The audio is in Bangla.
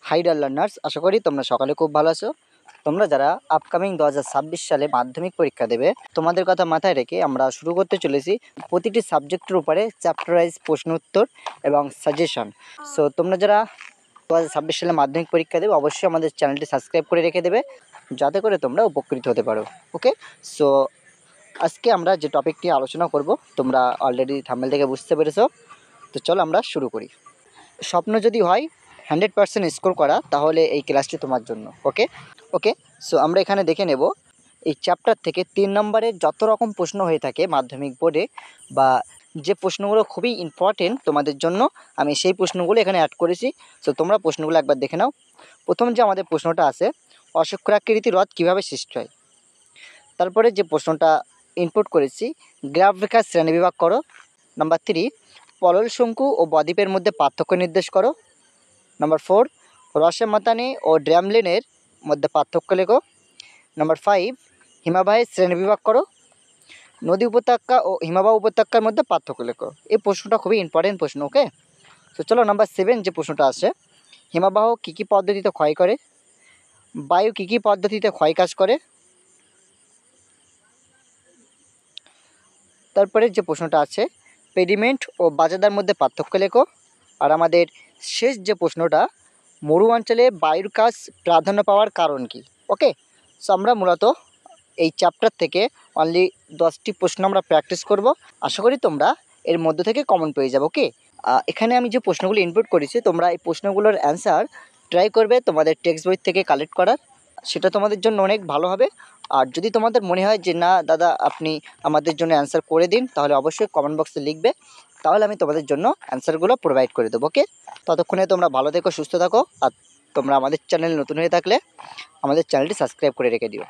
হাই ডিয়ার লার্নার্স, আশা করি তোমরা সকালে খুব ভালো আছো। তোমরা যারা আপকামিং 2026 সালে মাধ্যমিক পরীক্ষা দেবে, তোমাদের কথা মাথায় রেখে আমরা শুরু করতে চলেছি প্রতিটি সাবজেক্টের উপরে চ্যাপ্টার ওয়াইজ প্রশ্ন উত্তর এবং সাজেশন। সো তোমরা যারা 2026 সালে মাধ্যমিক পরীক্ষা দেবে, অবশ্যই আমাদের চ্যানেলটি সাবস্ক্রাইব করে রেখে দেবে, যাতে করে তোমরা উপকৃত হতে পারো। ওকে, সো আজকে আমরা যে টপিক নিয়ে আলোচনা করব, তোমরা অলরেডি থাম্বনেল থেকে বুঝতে পেরেছো। তো চলো আমরা শুরু করি। স্বপ্ন যদি হয় 100% স্কোর করা, তাহলে এই ক্লাসটি তোমার জন্য। ওকে, সো আমরা এখানে দেখে নেব এই চ্যাপ্টার থেকে 3 নম্বরের যত রকম প্রশ্ন হয়ে থাকে মাধ্যমিক বোর্ডে, বা যে প্রশ্নগুলো খুবই ইম্পর্টেন্ট তোমাদের জন্য, আমি সেই প্রশ্নগুলো এখানে অ্যাড করেছি। সো তোমরা প্রশ্নগুলো একবার দেখে নাও। প্রথম যে আমাদের প্রশ্নটা আছে, অশ্বক্ষুরাকৃতি হ্রদ কীভাবে সৃষ্টি হয়। তারপরে যে প্রশ্নটা ইনপুট করেছি, গ্রাফ রেখার শ্রেণীবিভাগ করো। নাম্বার 3, পলল শঙ্কু ও বদ্বীপের মধ্যে পার্থক্য নির্দেশ করো। নাম্বার 4, রসেমাতানি ও ড্র্যামলিনের মধ্যে পার্থক্য লেখো। নাম্বার 5, হিমাবাহের শ্রেণীবিভাগ করো। নদী উপত্যকা ও হিমাবাহ উপত্যকার মধ্যে পার্থক্য লেখো। এই প্রশ্নটা খুবই ইম্পর্টেন্ট প্রশ্ন। ওকে, তো চলো নাম্বার 7 যে প্রশ্নটা আছে, হিমাবাহ কী কী পদ্ধতিতে ক্ষয় করে, বায়ু কী কী পদ্ধতিতে ক্ষয় কাজ করে। তারপরে যে প্রশ্নটা আছে, পেডিমেন্ট ও বাজাদার মধ্যে পার্থক্য লেখো। আর আমাদের শেষ যে প্রশ্নটা, মরু অঞ্চলে বায়ুর কাজ প্রাধান্য পাওয়ার কারণ কি। ওকে, সো আমরা মূলত এই চ্যাপ্টার থেকে অনলি 10টি প্রশ্ন আমরা প্র্যাকটিস করব। আশা করি তোমরা এর মধ্য থেকে কমন পেয়ে যাবো। ওকে, এখানে আমি যে প্রশ্নগুলো ইনপুট করেছি, তোমরা এই প্রশ্নগুলোর অ্যান্সার ট্রাই করবে তোমাদের টেক্সট বই থেকে কালেক্ট করার, সেটা তোমাদের জন্য অনেক ভালো হবে। আর যদি তোমাদের মনে হয় যে না দাদা আপনি আমাদের জন্য অ্যান্সার করে দিন, তাহলে অবশ্যই কমেন্ট বক্সে লিখবে, তাহলে আমি তোমাদের জন্য অ্যান্সারগুলো প্রোভাইড করে দেবো। ওকে, ততক্ষণে তোমরা ভালো থেকো, সুস্থ থাকো। আর তোমরা আমাদের চ্যানেল নতুন হয়ে থাকলে আমাদের চ্যানেলটি সাবস্ক্রাইব করে রেখে দিও।